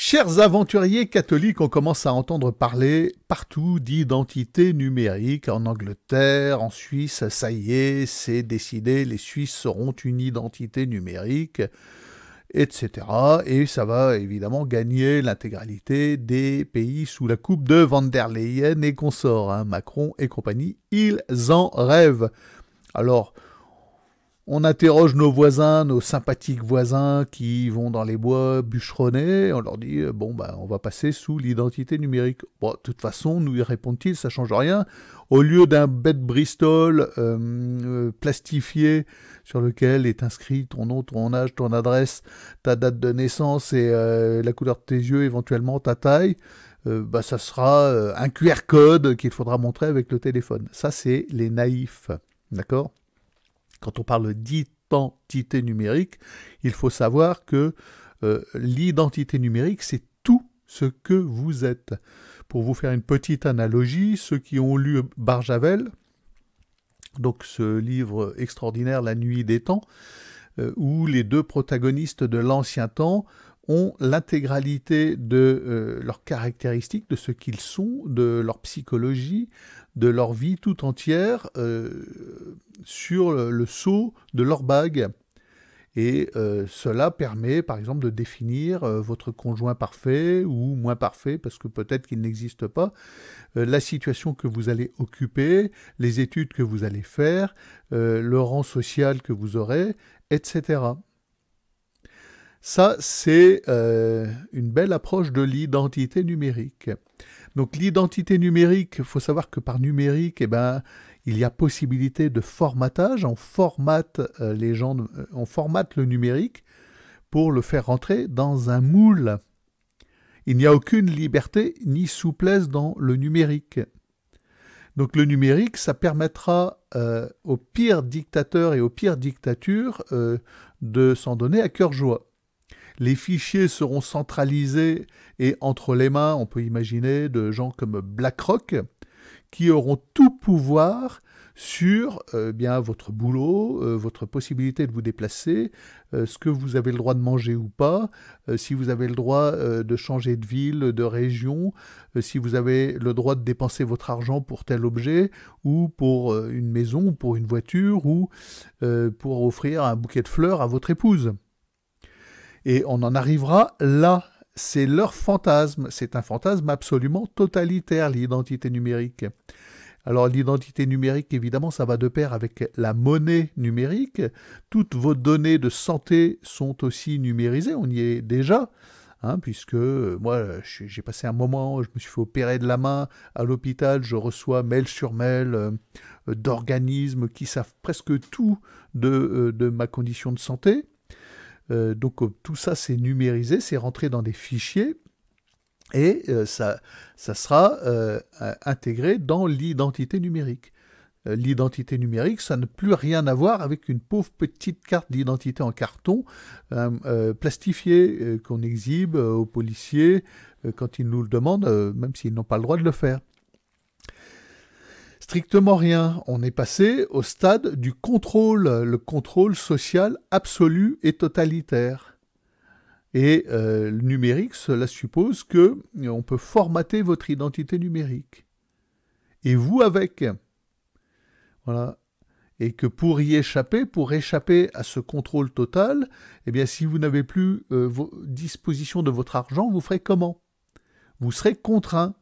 Chers aventuriers catholiques, on commence à entendre parler partout d'identité numérique. En Angleterre, en Suisse, ça y est, c'est décidé, les Suisses auront une identité numérique, etc. Et ça va évidemment gagner l'intégralité des pays sous la coupe de Van der Leyen et consorts, hein, Macron et compagnie, ils en rêvent. Alors, on interroge nos voisins, nos sympathiques voisins qui vont dans les bois bûcheronner. On leur dit, on va passer sous l'identité numérique. Bon, de toute façon, nous répondent-ils, ça change rien. Au lieu d'un bête Bristol plastifié sur lequel est inscrit ton nom, ton âge, ton adresse, ta date de naissance et la couleur de tes yeux, éventuellement ta taille, ça sera un QR code qu'il faudra montrer avec le téléphone. Ça, c'est les naïfs, d'accord ? Quand on parle d'identité numérique, il faut savoir que l'identité numérique, c'est tout ce que vous êtes. Pour vous faire une petite analogie, ceux qui ont lu Barjavel, donc ce livre extraordinaire, La Nuit des temps, où les deux protagonistes de l'ancien temps ont l'intégralité de leurs caractéristiques, de ce qu'ils sont, de leur psychologie, de leur vie tout entière sur le sceau de leur bague. Et cela permet, par exemple, de définir votre conjoint parfait ou moins parfait, parce que peut-être qu'il n'existe pas, la situation que vous allez occuper, les études que vous allez faire, le rang social que vous aurez, etc. Ça, c'est une belle approche de l'identité numérique. Donc l'identité numérique, il faut savoir que par numérique, il y a possibilité de formatage. On formate on formate le numérique pour le faire rentrer dans un moule. Il n'y a aucune liberté ni souplesse dans le numérique. Donc le numérique, ça permettra aux pires dictateurs et aux pires dictatures de s'en donner à cœur joie. Les fichiers seront centralisés et entre les mains, on peut imaginer, de gens comme BlackRock, qui auront tout pouvoir sur votre boulot, votre possibilité de vous déplacer, ce que vous avez le droit de manger ou pas, si vous avez le droit de changer de ville, de région, si vous avez le droit de dépenser votre argent pour tel objet, ou pour une maison, ou pour une voiture, ou pour offrir un bouquet de fleurs à votre épouse. Et on en arrivera là. C'est leur fantasme. C'est un fantasme absolument totalitaire, l'identité numérique. Alors l'identité numérique, évidemment, ça va de pair avec la monnaie numérique. Toutes vos données de santé sont aussi numérisées. On y est déjà, puisque moi, j'ai passé un moment, je me suis fait opérer de la main à l'hôpital. Je reçois mail sur mail d'organismes qui savent presque tout de ma condition de santé. Donc tout ça c'est numérisé, c'est rentré dans des fichiers et ça sera intégré dans l'identité numérique. L'identité numérique, ça n'a plus rien à voir avec une pauvre petite carte d'identité en carton plastifiée qu'on exhibe aux policiers quand ils nous le demandent, même s'ils n'ont pas le droit de le faire. Strictement rien. On est passé au stade du contrôle, le contrôle social absolu et totalitaire. Et le numérique, cela suppose qu'on peut formater votre identité numérique. Et vous avec. Voilà. Et que pour échapper à ce contrôle total, si vous n'avez plus disposition de votre argent, vous ferez comment ? Vous serez contraint.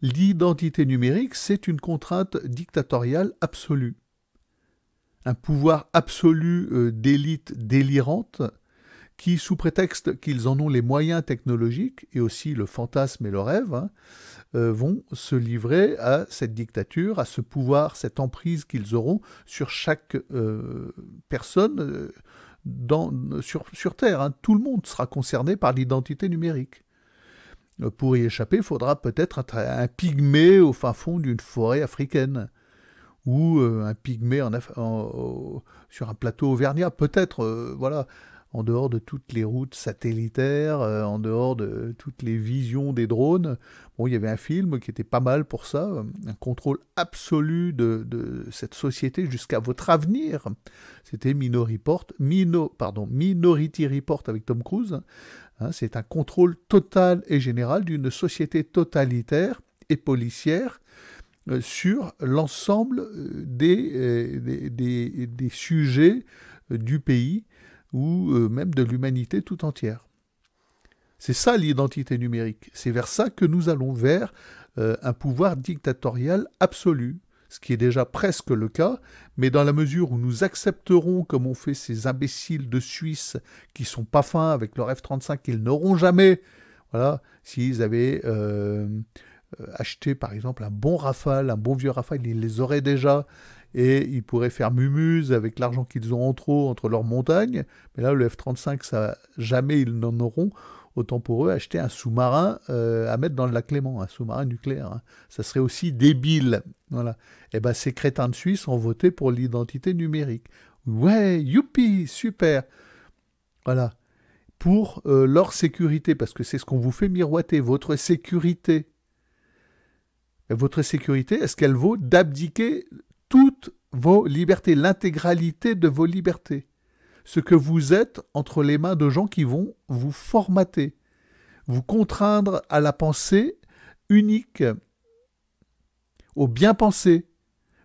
L'identité numérique, c'est une contrainte dictatoriale absolue. Un pouvoir absolu d'élite délirante qui, sous prétexte qu'ils en ont les moyens technologiques et aussi le fantasme et le rêve, vont se livrer à cette dictature, à ce pouvoir, cette emprise qu'ils auront sur chaque personne sur Terre. Tout le monde sera concerné par l'identité numérique. Pour y échapper, il faudra peut-être être un pygmée au fin fond d'une forêt africaine, ou un pygmée sur un plateau auvergnat, peut-être, voilà. en dehors de toutes les routes satellitaires, en dehors de toutes les visions des drones. Bon, il y avait un film qui était pas mal pour ça, un contrôle absolu de cette société jusqu'à votre avenir. C'était Minority Report avec Tom Cruise. Hein, c'est un contrôle total et général d'une société totalitaire et policière sur l'ensemble des sujets du pays ou même de l'humanité tout entière. C'est ça l'identité numérique. C'est vers ça que nous allons, vers un pouvoir dictatorial absolu, ce qui est déjà presque le cas, mais dans la mesure où nous accepterons, comme ont fait ces imbéciles de Suisse qui sont pas fins avec leur F-35, qu'ils n'auront jamais, voilà, s'ils avaient acheté par exemple un bon Rafale, un bon vieux Rafale, ils les auraient déjà, et ils pourraient faire mumuse avec l'argent qu'ils ont en trop entre leurs montagnes, mais là le F-35, ça, jamais ils n'en auront. Autant pour eux acheter un sous-marin à mettre dans le lac Léman, un sous-marin nucléaire. Hein. Ça serait aussi débile. Voilà. Et ben ces crétins de Suisse ont voté pour l'identité numérique. Ouais, youpi, super. Voilà. Pour leur sécurité, parce que c'est ce qu'on vous fait miroiter, votre sécurité. Et votre sécurité, est-ce qu'elle vaut d'abdiquer toutes vos libertés, l'intégralité de vos libertés? Ce que vous êtes entre les mains de gens qui vont vous formater, vous contraindre à la pensée unique, au bien penser,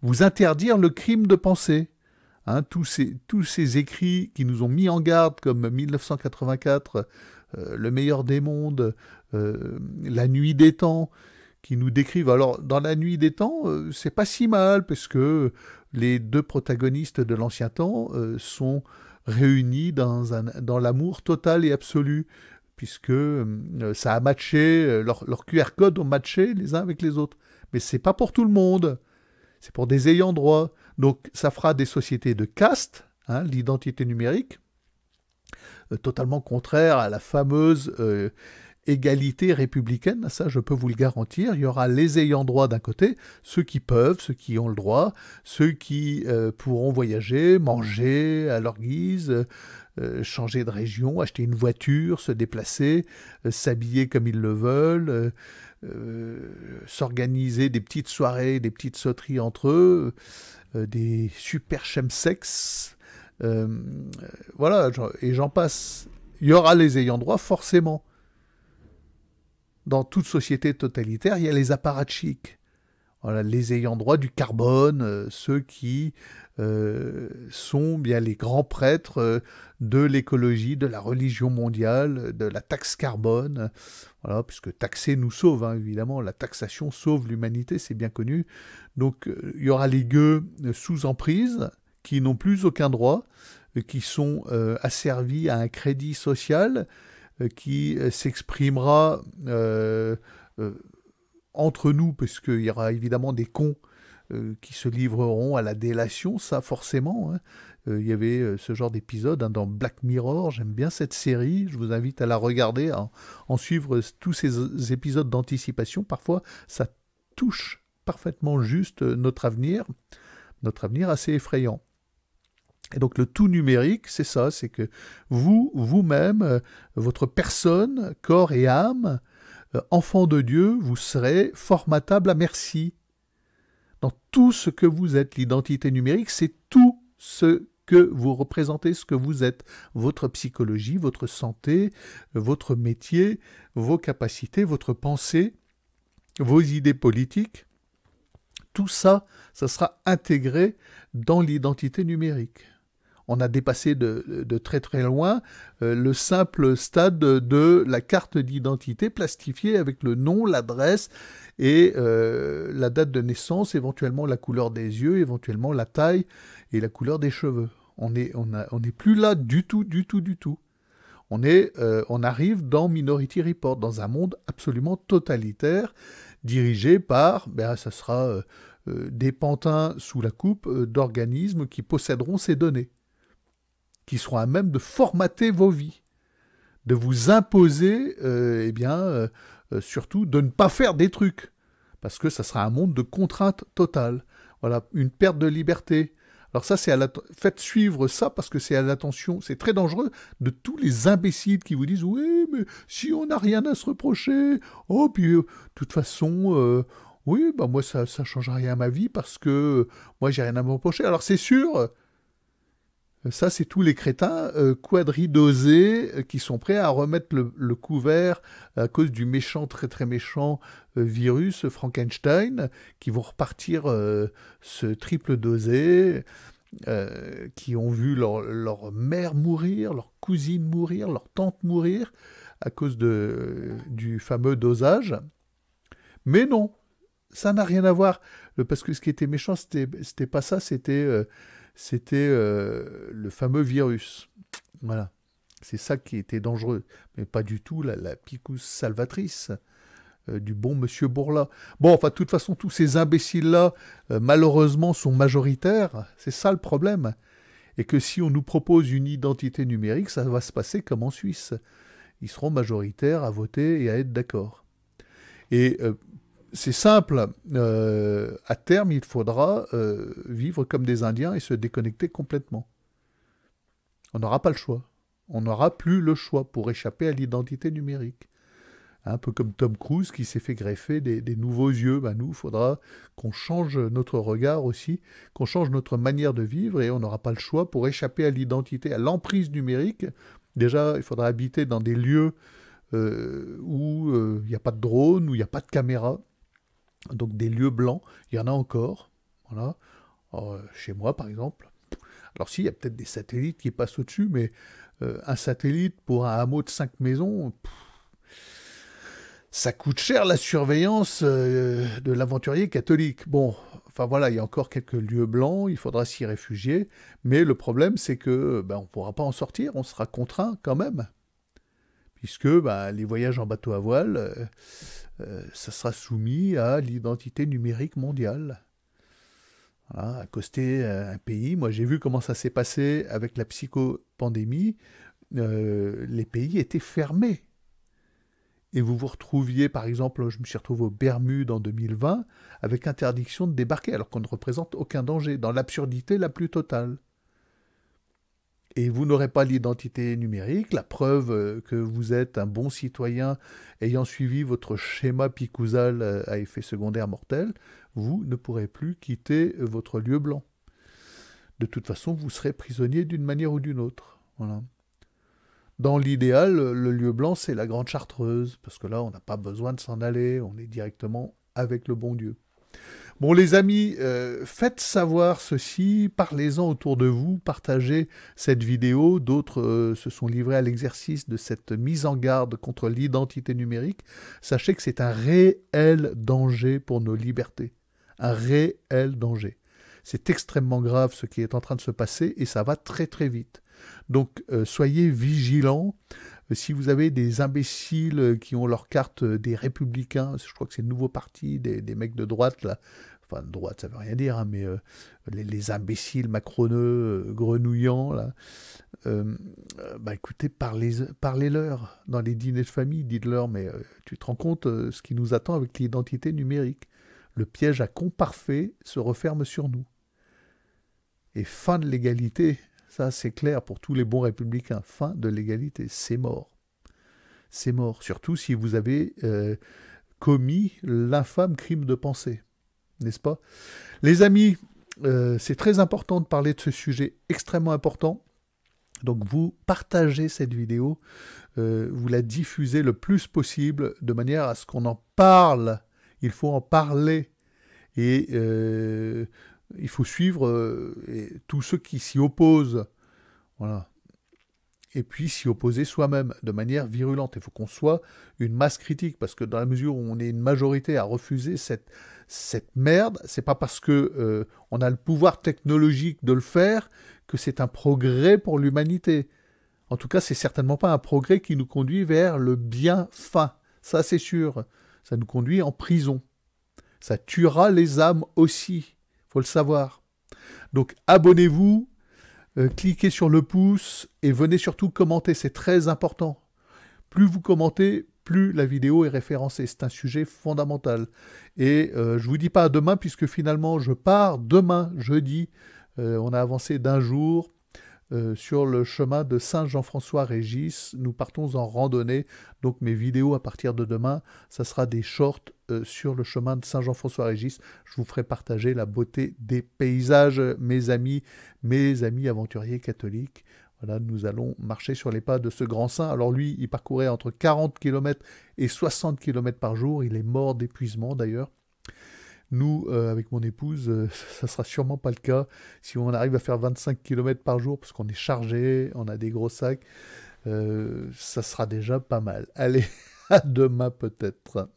vous interdire le crime de penser. Hein, tous ces écrits qui nous ont mis en garde, comme 1984, Le meilleur des mondes, La nuit des temps, qui nous décrivent. Alors, dans La nuit des temps, c'est pas si mal, parce que les deux protagonistes de l'ancien temps sont réunis dans l'amour total et absolu, puisque ça a matché, leurs QR codes ont matché les uns avec les autres. Mais c'est pas pour tout le monde, c'est pour des ayants droit. Donc ça fera des sociétés de caste, hein, l'identité numérique, totalement contraire à la fameuse égalité républicaine, ça je peux vous le garantir. Il y aura les ayants droit d'un côté, ceux qui peuvent, ceux qui ont le droit, ceux qui pourront voyager, manger à leur guise, changer de région, acheter une voiture, se déplacer, s'habiller comme ils le veulent, s'organiser des petites soirées, des petites sauteries entre eux, des super chemsex, voilà, et j'en passe. Il y aura les ayants droit forcément. Dans toute société totalitaire, il y a les apparatchiks. Voilà, les ayants droit du carbone, ceux qui sont bien les grands prêtres de l'écologie, de la religion mondiale, de la taxe carbone. Voilà, puisque taxer nous sauve, hein, évidemment, la taxation sauve l'humanité, c'est bien connu. Donc il y aura les gueux sous emprise, qui n'ont plus aucun droit, qui sont asservis à un crédit social, qui s'exprimera entre nous, parce qu'il y aura évidemment des cons qui se livreront à la délation, ça forcément. Hein. Il y avait ce genre d'épisode hein, dans Black Mirror, j'aime bien cette série, je vous invite à la regarder, à en suivre tous ces épisodes d'anticipation. Parfois, ça touche parfaitement juste notre avenir assez effrayant. Et donc le tout numérique, c'est ça, c'est que vous-même, votre personne, corps et âme, enfant de Dieu, vous serez formatable à merci. Dans tout ce que vous êtes, l'identité numérique, c'est tout ce que vous représentez, ce que vous êtes. Votre psychologie, votre santé, votre métier, vos capacités, votre pensée, vos idées politiques. Tout ça, ça sera intégré dans l'identité numérique. On a dépassé de très très loin le simple stade de la carte d'identité plastifiée avec le nom, l'adresse et la date de naissance, éventuellement la couleur des yeux, éventuellement la taille et la couleur des cheveux. On n'est plus là du tout. On arrive dans Minority Report, dans un monde absolument totalitaire, dirigé par, ça sera des pantins sous la coupe d'organismes qui posséderont ces données, qui seront à même de formater vos vies, de vous imposer, surtout de ne pas faire des trucs, parce que ça sera un monde de contrainte totale. Voilà, une perte de liberté. Alors ça, faites suivre ça parce que c'est à l'attention, c'est très dangereux de tous les imbéciles qui vous disent oui, mais si on n'a rien à se reprocher, oh puis de toute façon, oui, bah moi ça change rien à ma vie parce que moi j'ai rien à me reprocher. Alors c'est sûr. Ça, c'est tous les crétins quadridosés qui sont prêts à remettre le couvert à cause du méchant, très très méchant virus Frankenstein, qui vont repartir ce triple dosé, qui ont vu leur mère mourir, leur cousine mourir, leur tante mourir à cause du fameux dosage. Mais non, ça n'a rien à voir, parce que ce qui était méchant, c'était pas ça, c'était le fameux virus. Voilà. C'est ça qui était dangereux, mais pas du tout la picouse salvatrice du bon monsieur Bourla. Bon, enfin, de toute façon, tous ces imbéciles-là, malheureusement, sont majoritaires. C'est ça le problème. Et que si on nous propose une identité numérique, ça va se passer comme en Suisse. Ils seront majoritaires à voter et à être d'accord. Et c'est simple, à terme, il faudra vivre comme des Indiens et se déconnecter complètement. On n'aura pas le choix. On n'aura plus le choix pour échapper à l'identité numérique. Un peu comme Tom Cruise qui s'est fait greffer des nouveaux yeux. Ben nous, il faudra qu'on change notre regard aussi, qu'on change notre manière de vivre et on n'aura pas le choix pour échapper à l'identité, à l'emprise numérique. Déjà, il faudra habiter dans des lieux où il n'y a pas de drone, où il n'y a pas de caméra. Donc des lieux blancs, il y en a encore. Voilà. Alors, chez moi, par exemple. Alors si, il y a peut-être des satellites qui passent au-dessus, mais un satellite pour un hameau de 5 maisons, ça coûte cher la surveillance de l'aventurier catholique. Bon, enfin voilà, il y a encore quelques lieux blancs, il faudra s'y réfugier, mais le problème c'est que on ne pourra pas en sortir, on sera contraint quand même. Puisque les voyages en bateau à voile, ça sera soumis à l'identité numérique mondiale. Voilà, accoster un pays, moi j'ai vu comment ça s'est passé avec la psychopandémie, les pays étaient fermés. Et vous vous retrouviez, par exemple, je me suis retrouvé aux Bermudes en 2020, avec interdiction de débarquer, alors qu'on ne représente aucun danger, dans l'absurdité la plus totale. Et vous n'aurez pas l'identité numérique, la preuve que vous êtes un bon citoyen ayant suivi votre schéma picousal à effet secondaire mortel, vous ne pourrez plus quitter votre lieu blanc. De toute façon, vous serez prisonnier d'une manière ou d'une autre. Voilà. Dans l'idéal, le lieu blanc, c'est la Grande Chartreuse, parce que là, on n'a pas besoin de s'en aller, on est directement avec le bon Dieu. Bon les amis, faites savoir ceci, parlez-en autour de vous, partagez cette vidéo, d'autres se sont livrés à l'exercice de cette mise en garde contre l'identité numérique. Sachez que c'est un réel danger pour nos libertés, un réel danger. C'est extrêmement grave ce qui est en train de se passer et ça va très très vite. Donc soyez vigilants. Si vous avez des imbéciles qui ont leur carte des Républicains, je crois que c'est le nouveau parti des mecs de droite, là. Enfin, de droite, ça veut rien dire, hein, mais les imbéciles macroneux, grenouillants, là. Écoutez, parlez-leur dans les dîners de famille, dites-leur, mais tu te rends compte ce qui nous attend avec l'identité numérique. Le piège à con parfait se referme sur nous. Et fin de l'égalité. Ça, c'est clair pour tous les bons républicains. Fin de l'égalité, c'est mort. C'est mort. Surtout si vous avez commis l'infâme crime de pensée. N'est-ce pas? Les amis, c'est très important de parler de ce sujet extrêmement important. Donc vous partagez cette vidéo, vous la diffusez le plus possible de manière à ce qu'on en parle. Il faut en parler. Et il faut suivre tous ceux qui s'y opposent. Voilà. Et puis s'y opposer soi-même de manière virulente. Il faut qu'on soit une masse critique, parce que dans la mesure où on est une majorité à refuser cette merde, c'est pas parce que on a le pouvoir technologique de le faire que c'est un progrès pour l'humanité. En tout cas, c'est certainement pas un progrès qui nous conduit vers le bien fin. Ça, c'est sûr. Ça nous conduit en prison. Ça tuera les âmes aussi. Faut le savoir. Donc abonnez-vous, cliquez sur le pouce et venez surtout commenter, c'est très important. Plus vous commentez, plus la vidéo est référencée. C'est un sujet fondamental. Et je ne vous dis pas à demain, puisque finalement je pars demain, jeudi, On a avancé d'un jour. Sur le chemin de Saint-Jean-François-Régis, nous partons en randonnée. Donc mes vidéos à partir de demain, ça sera des shorts sur le chemin de Saint-Jean-François-Régis. Je vous ferai partager la beauté des paysages, mes amis aventuriers catholiques. Voilà, nous allons marcher sur les pas de ce grand saint. Alors lui, il parcourait entre 40 km et 60 km par jour. Il est mort d'épuisement d'ailleurs. Nous, avec mon épouse, ça sera sûrement pas le cas. Si on arrive à faire 25 km par jour, parce qu'on est chargé, on a des gros sacs, ça sera déjà pas mal. Allez, à demain peut-être.